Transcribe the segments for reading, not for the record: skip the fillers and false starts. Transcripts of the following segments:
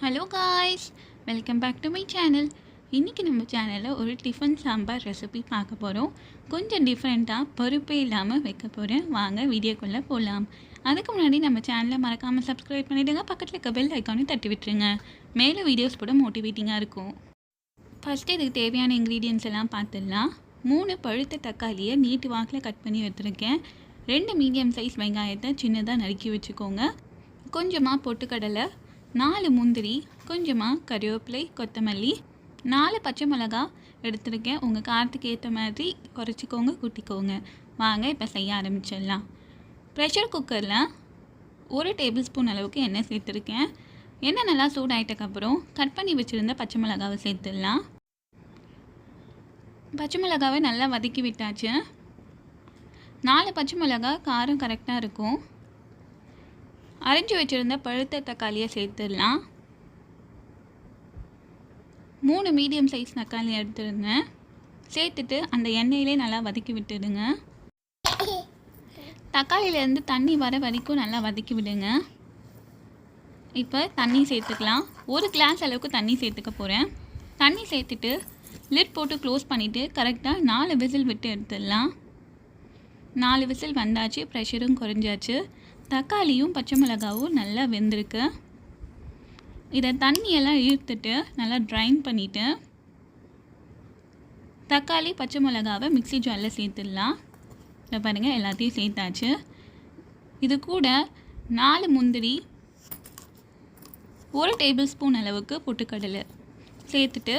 Hello guys, welcome back to my channel. இன்றைக்கி நம்ம சேனலில் ஒரு டிஃபன் சாம்பார் ரெசிபி பார்க்க போகிறோம். கொஞ்சம் டிஃப்ரெண்ட்டாக பருப்பே இல்லாமல் வைக்க போகிறேன். வாங்க வீடியோக்குள்ளே போகலாம். அதுக்கு முன்னாடி நம்ம சேனலை மறக்காமல் சப்ஸ்கிரைப் பண்ணிவிடுங்க. பக்கத்தில் இருக்க பெல் ஐக்கானையும் தட்டி விட்டுருங்க. மேலும் வீடியோஸ் கூட மோட்டிவேட்டிங்காக இருக்கும். ஃபஸ்ட்டு இதுக்கு தேவையான இன்க்ரீடியன்ஸ் எல்லாம் பார்த்துடலாம். 3 பழுத்த தக்காளியை நீட்டு வாக்கில் கட் பண்ணி வச்சுருக்கேன். 2 மீடியம் சைஸ் வெங்காயத்தை சின்னதாக நறுக்கி வச்சுக்கோங்க. கொஞ்சமாக பொட்டுக்கடலை, 4 முந்திரி, கொஞ்சமாக கறிவேப்பிலை, கொத்தமல்லி, 4 பச்சை மிளகா எடுத்துருக்கேன். உங்கள் காரத்துக்கு ஏற்ற மாதிரி குறைச்சிக்கோங்க, கூட்டிக்கோங்க. வாங்க இப்போ செய்ய ஆரம்பிச்சிடலாம். ப்ரெஷர் குக்கரில் 1 டேபிள் ஸ்பூன் அளவுக்கு எண்ணெய் சேர்த்துருக்கேன். எண்ணெய் நல்லா சூடாயிட்டக்கப்புறம் கட் பண்ணி வச்சுருந்த பச்சை மிளகாவை சேர்த்துடலாம். பச்சை மிளகாவை நல்லா வதக்கி விட்டாச்சு. 4 பச்சை மிளகா காரம் கரெக்டாக இருக்கும். அரைஞ்சி வச்சுருந்த பழுத்த தக்காளியை சேர்த்துடலாம். 3 மீடியம் சைஸ் தக்காளி எடுத்துருந்தேன். சேர்த்துட்டு அந்த எண்ணெயிலே நல்லா வதக்கி விட்டுடுங்க. தக்காளியிலேருந்து தண்ணி வர வரைக்கும் நல்லா வதக்கி விடுங்க. இப்போ தண்ணி சேர்த்துக்கலாம். 1 கிளாஸ் அளவுக்கு தண்ணி சேர்த்துக்க போகிறேன். தண்ணி சேர்த்துட்டு லிட் போட்டு க்ளோஸ் பண்ணிவிட்டு கரெக்டாக 4 விசில் விட்டு எடுத்துடலாம். 4 விசில் வந்தாச்சு. ப்ரெஷரும் குறைஞ்சாச்சு. தக்காளியும் பச்சை மிளகாவும் நல்லா வெந்திருக்கு. இதை தண்ணியெல்லாம் இழுத்துட்டு நல்லா ட்ரைன் பண்ணிவிட்டு தக்காளி பச்சை மிளகாவை மிக்ஸி ஜாரில் சேர்த்துடலாம். இதை பாருங்கள், எல்லாத்தையும் சேர்த்தாச்சு. இது கூட 4 முந்திரி, 1 டேபிள் ஸ்பூன் அளவுக்கு பொட்டுக்கடலை சேர்த்துட்டு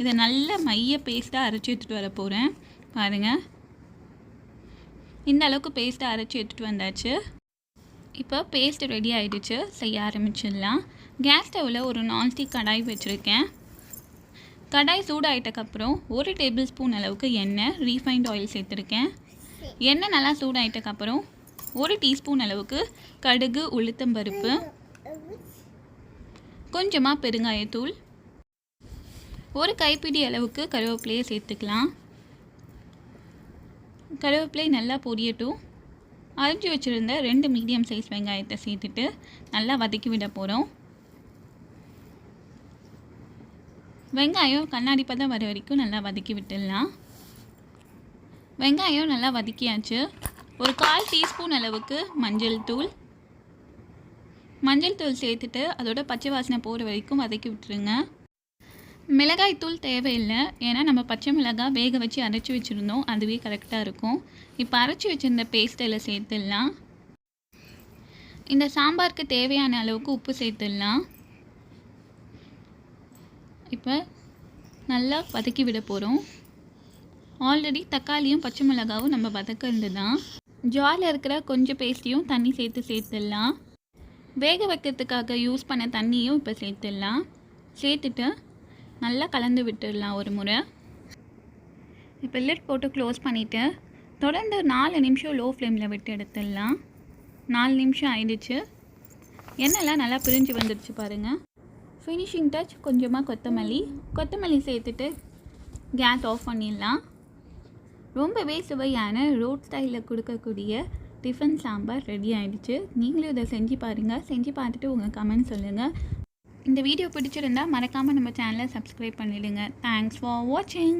இதை நல்ல மைய பேஸ்ட்டாக அரைச்சி எடுத்துகிட்டு வர போகிறேன். பாருங்கள், இந்த அளவுக்கு பேஸ்ட்டாக அரைச்சி எடுத்துகிட்டு வந்தாச்சு. இப்போ பேஸ்ட் ரெடி ஆகிடுச்சு. செய்ய ஆரம்பிச்சிடலாம். கேஸ் ஸ்டவ்வில் ஒரு நான்ஸ்டிக் கடாய் வச்சுருக்கேன். கடாய் சூடாயிட்டக்கப்புறம் 1 டேபிள் ஸ்பூன் அளவுக்கு எண்ணெய், ரீஃபைண்ட் ஆயில் சேர்த்துருக்கேன். எண்ணெய் நல்லா சூடாயிட்டக்கப்புறம் 1 டீஸ்பூன் அளவுக்கு கடுகு, உளுத்தம்பருப்பு, கொஞ்சமாக பெருங்காயத்தூள், 1 கைப்பிடி அளவுக்கு கருவேப்பிலையை சேர்த்துக்கலாம். கருவேப்பிலை நல்லா பொரியட்டும். அரைஞ்சி வச்சுருந்த 2 மீடியம் சைஸ் வெங்காயத்தை சேர்த்துட்டு நல்லா வதக்கி விட போகிறோம். வெங்காயம் கண்ணாடி பதம் வர வரைக்கும் நல்லா வதக்கி விட்டுடலாம். வெங்காயம் நல்லா வதக்கியாச்சு. ஒரு 1/4 டீஸ்பூன் அளவுக்கு மஞ்சள் தூள் சேர்த்துட்டு அதோட பச்சை வாசனை போகிற வரைக்கும் வதக்கி விட்டுருங்க. மிளகாய் தூள் தேவையில்லை, ஏன்னா நம்ம பச்சை மிளகாய் வேக வச்சு அரைச்சி வச்சுருந்தோம். அதுவே கரெக்டாக இருக்கும். இப்போ அரைச்சி வச்சுருந்த பேஸ்ட்டில் சேர்த்துடலாம். இந்த சாம்பாருக்கு தேவையான அளவுக்கு உப்பு சேர்த்துடலாம். இப்போ நல்லா வதக்கி விட போகிறோம். ஆல்ரெடி தக்காளியும் பச்சை மிளகாவும் நம்ம வதக்கிறது தான். ஜாரில் இருக்கிற கொஞ்சம் பேஸ்ட்டையும் தண்ணி சேர்த்துடலாம். வேக வைக்கிறதுக்காக யூஸ் பண்ண தண்ணியும் இப்போ சேர்த்துடலாம். சேர்த்துட்டு நல்லா கலந்து விட்டுடலாம் ஒரு முறை. இப்போ லிட் போட்டு க்ளோஸ் பண்ணிவிட்டு தொடர்ந்து 4 நிமிஷம் லோ ஃப்ளேமில் விட்டு எடுத்துடலாம். 4 நிமிஷம் ஆயிடுச்சு. எண்ணெய்லாம் நல்லா பிரிஞ்சு வந்துடுச்சு பாருங்கள். ஃபினிஷிங் டச் கொஞ்சமாக கொத்தமல்லி சேர்த்துட்டு கேஸ் ஆஃப் பண்ணிடலாம். ரொம்பவே சுவையான ரோட் ஸ்டைலில் கொடுக்கக்கூடிய டிஃபன் சாம்பார் ரெடி ஆகிடுச்சு. நீங்களும் இதை செஞ்சு பாருங்கள். செஞ்சு பார்த்துட்டு உங்கள் கமெண்ட் சொல்லுங்கள். இந்த வீடியோ பிடிச்சிருந்தால் மறக்காமல் நம்ம சேனலை சப்ஸ்கிரைப் பண்ணிவிடுங்க. தேங்க்ஸ் ஃபார் வாட்சிங்.